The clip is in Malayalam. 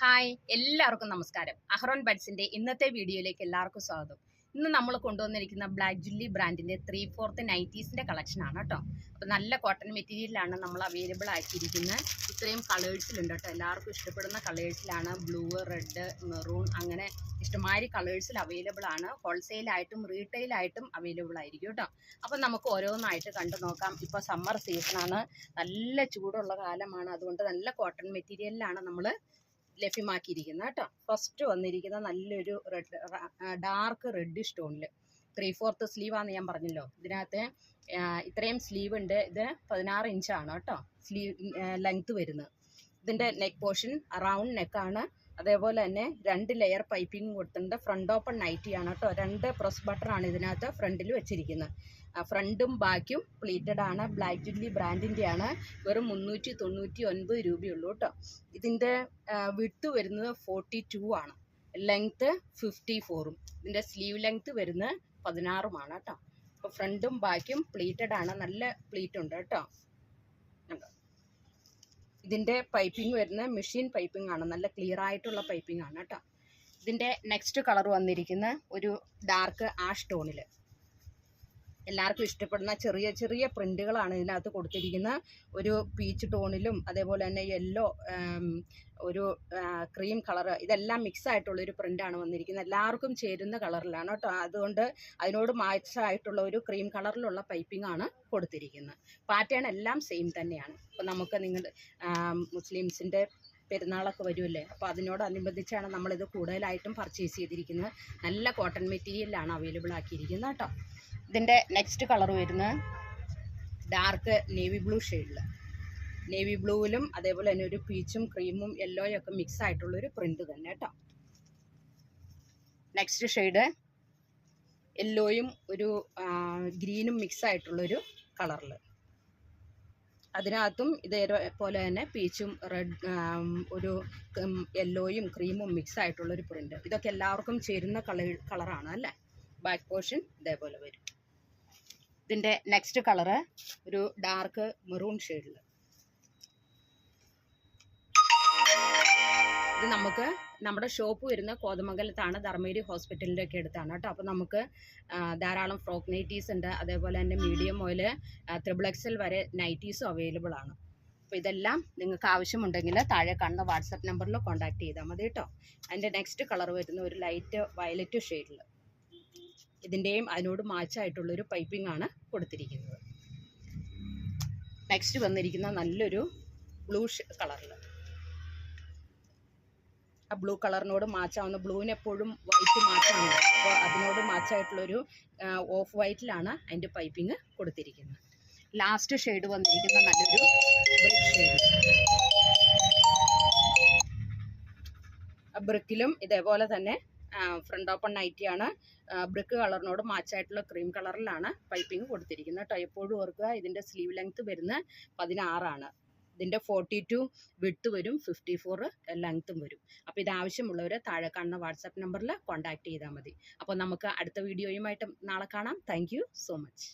ഹായ് എല്ലാവർക്കും നമസ്കാരം. അഹ്റോൺ ബഡ്സിന്റെ ഇന്നത്തെ വീഡിയോയിലേക്ക് എല്ലാവർക്കും സ്വാഗതം. ഇന്ന് നമ്മൾ കൊണ്ടുവന്നിരിക്കുന്ന ബ്ലാക്ക് ജുല്ലി ബ്രാൻഡിന്റെ 3/4 നൈറ്റീസിന്റെ കളക്ഷൻ ആണ് കേട്ടോ. അപ്പോൾ നല്ല കോട്ടൺ മെറ്റീരിയലാണ് നമ്മൾ അവൈലബിൾ ആക്കിയിരിക്കുന്നത്. ഇത്രയും കളേഴ്സിലുണ്ട് കേട്ടോ. എല്ലാവർക്കും ഇഷ്ടപ്പെടുന്ന കളേഴ്സിലാണ്. ബ്ലൂ, റെഡ്, മെറൂൺ അങ്ങനെ ഇഷ്ടമാതിരി കളേഴ്സിൽ അവൈലബിൾ ആണ്. ഹോൾസെയിലായിട്ടും റീറ്റെയിലായിട്ടും അവൈലബിൾ ആയിരിക്കും കേട്ടോ. അപ്പം നമുക്ക് ഓരോന്നായിട്ട് കണ്ടു നോക്കാം. ഇപ്പോൾ സമ്മർ സീസണാണ്, നല്ല ചൂടുള്ള കാലമാണ്. അതുകൊണ്ട് നല്ല കോട്ടൺ മെറ്റീരിയലിലാണ് നമ്മൾ ലഭ്യമാക്കിയിരിക്കുന്നത് കേട്ടോ. ഫസ്റ്റ് വന്നിരിക്കുന്ന നല്ലൊരു റെഡ്, ഡാർക്ക് റെഡിഷ് ടോണിൽ 3/4 സ്ലീവാന്ന് ഞാൻ പറഞ്ഞല്ലോ. ഇതിനകത്ത് ഇത്രയും സ്ലീവ് ഉണ്ട്. ഇത് 16 ഇഞ്ചാണ് കേട്ടോ സ്ലീവ് ലെങ്ത് വരുന്നത്. ഇതിൻ്റെ നെക്ക് പോർഷൻ റൗണ്ട് നെക്കാണ്. അതേപോലെ തന്നെ 2 ലെയർ പൈപ്പിംഗ് കൊടുത്തിട്ടുണ്ട്. ഫ്രണ്ട് ഓപ്പൺ നൈറ്റിയാണ് കേട്ടോ. 2 പ്രസ് ബട്ടറാണ് ഇതിനകത്ത് ഫ്രണ്ടിൽ വെച്ചിരിക്കുന്നത്. ഫ്രണ്ടും ബാക്കും പ്ലീറ്റഡ് ആണ്. ബ്ലാക്ക് ജുല്ലി ബ്രാൻഡിൻ്റെയാണ്. വെറും 399 രൂപയുള്ളൂ കേട്ടോ. ഇതിൻ്റെ വിഡ്ത്ത് വരുന്നത് 42 ആണ്, ലെങ്ത്ത് 54ഉം. ഇതിൻ്റെ സ്ലീവ് ലെങ്ത്ത് വരുന്നത് 16ഉമാണ് കേട്ടോ. അപ്പോൾ ഫ്രണ്ടും ബാക്കും പ്ലീറ്റഡ് ആണ്. നല്ല പ്ലീറ്റ് ഉണ്ട് കേട്ടോ. ഇതിൻ്റെ പൈപ്പിംഗ് വരുന്നത് മെഷീൻ പൈപ്പിംഗ് ആണ്. നല്ല ക്ലിയർ ആയിട്ടുള്ള പൈപ്പിംഗ് ആണ് കേട്ടോ. ഇതിൻ്റെ നെക്സ്റ്റ് കളർ വന്നിരിക്കുന്ന ഒരു ഡാർക്ക് ആഷ് ടോണിൽ എല്ലാവർക്കും ഇഷ്ടപ്പെടുന്ന ചെറിയ ചെറിയ പ്രിന്റുകളാണ് ഇതിനകത്ത് കൊടുത്തിരിക്കുന്നത്. ഒരു പീച്ച് ടോണിലും അതേപോലെ തന്നെ യെല്ലോ, ഒരു ക്രീം കളർ, ഇതെല്ലാം മിക്സ് ആയിട്ടുള്ളൊരു പ്രിൻ്റാണ് വന്നിരിക്കുന്നത്. എല്ലാവർക്കും ചേരുന്ന കളറിലാണ് കേട്ടോ. അതുകൊണ്ട് അതിനോട് മാച്ച് ആയിട്ടുള്ള ഒരു ക്രീം കളറിലുള്ള പൈപ്പിംഗ് ആണ് കൊടുത്തിരിക്കുന്നത്. പാറ്റേൺ എല്ലാം സെയിം തന്നെയാണ്. അപ്പോൾ നമുക്ക് മുസ്ലിംസിൻ്റെ പെരുന്നാളൊക്കെ വരുമല്ലേ, അപ്പോൾ അതിനോടനുബന്ധിച്ചാണ് നമ്മളിത് കൂടുതലായിട്ടും പർച്ചേസ് ചെയ്തിരിക്കുന്നത്. നല്ല കോട്ടൺ മെറ്റീരിയലാണ് അവൈലബിൾ ആക്കിയിരിക്കുന്നത് കേട്ടോ. ഇതിൻ്റെ നെക്സ്റ്റ് കളർ വരുന്നത് ഡാർക്ക് നേവി ബ്ലൂ ഷെയ്ഡിൽ, നേവി ബ്ലൂവിലും അതേപോലെ തന്നെ ഒരു പീച്ചും ക്രീമും യെല്ലോയും ഒക്കെ മിക്സ് ആയിട്ടുള്ളൊരു പ്രിൻ്റ് തന്നെ കേട്ടോ. നെക്സ്റ്റ് ഷെയ്ഡ് യെല്ലോയും ഒരു ഗ്രീനും മിക്സ് ആയിട്ടുള്ളൊരു കളറിൽ, അതിനകത്തും ഇതേപോലെ തന്നെ പീച്ചും റെഡ്, ഒരു യെല്ലോയും ക്രീമും മിക്സ് ആയിട്ടുള്ളൊരു പ്രിൻ്റ്. ഇതൊക്കെ എല്ലാവർക്കും ചേരുന്ന കളറാണ് അല്ലേ. ബാക്ക് പോർഷൻ ഇതേപോലെ വരും. ഇതിൻ്റെ നെക്സ്റ്റ് കളറ് ഒരു ഡാർക്ക് മെറൂൺ ഷെയ്ഡിൽ. ഇത് നമുക്ക് നമ്മുടെ ഷോപ്പ് വരുന്ന കോതമംഗലത്താണ്, ധർമ്മേരി ഹോസ്പിറ്റലിൻ്റെ ഒക്കെ അടുത്താണ് കേട്ടോ. അപ്പോൾ നമുക്ക് ധാരാളം ഫ്രോക്ക് നൈറ്റീസ് ഉണ്ട്. അതേപോലെ തന്നെ മീഡിയം മുതൽ XXL വരെ നൈറ്റീസും അവൈലബിൾ ആണ്. അപ്പോൾ ഇതെല്ലാം നിങ്ങൾക്ക് ആവശ്യമുണ്ടെങ്കിൽ താഴെ കാണുന്ന വാട്സപ്പ് നമ്പറിൽ കോൺടാക്ട് ചെയ്താൽ മതി കേട്ടോ. അതിൻ്റെ നെക്സ്റ്റ് കളർ വരുന്ന ഒരു ലൈറ്റ് വയലറ്റ് ഷെയ്ഡിൽ, ഇതിൻ്റെയും അതിനോട് മാച്ചായിട്ടുള്ളൊരു പൈപ്പിംഗ് ആണ് കൊടുത്തിരിക്കുന്നത്. നെക്സ്റ്റ് വന്നിരിക്കുന്ന നല്ലൊരു ബ്ലൂ കളറിൽ, ആ ബ്ലൂ കളറിനോട് മാച്ചാവുന്ന, ബ്ലൂവിന് എപ്പോഴും വൈറ്റ് മാച്ചാണ്. അപ്പോൾ അതിനോട് മാച്ചായിട്ടുള്ളൊരു ഓഫ് വൈറ്റിലാണ് അതിൻ്റെ പൈപ്പിംഗ് കൊടുത്തിരിക്കുന്നത്. ലാസ്റ്റ് ഷെയ്ഡ് വന്നിരിക്കുന്ന നല്ലൊരു ബ്രിക്ക് ഷെയ്ഡ്. ബ്രിക്കിലും ഇതേപോലെ തന്നെ ഫ്രണ്ട് ഓപ്പൺ നൈറ്റിയാണ്. ബ്രിക്ക് കളറിനോട് മാച്ചായിട്ടുള്ള ക്രീം കളറിലാണ് പൈപ്പിംഗ് കൊടുത്തിരിക്കുന്നത് കേട്ടോ. എപ്പോഴും ഓർക്കുക, ഇതിൻ്റെ സ്ലീവ് ലെങ്ത്ത് വരുന്നത് 16 ആണ്. ഇതിൻ്റെ 42 വിഡ്ത്ത് വരും, 54 ലെങ്ത്തും വരും. അപ്പോൾ ഇത് ആവശ്യമുള്ളവർ താഴെ കാണുന്ന വാട്സാപ്പ് നമ്പറിൽ കോൺടാക്ട് ചെയ്താൽ മതി. അപ്പോൾ നമുക്ക് അടുത്ത വീഡിയോയുമായിട്ട് നാളെ കാണാം. Thank you so much.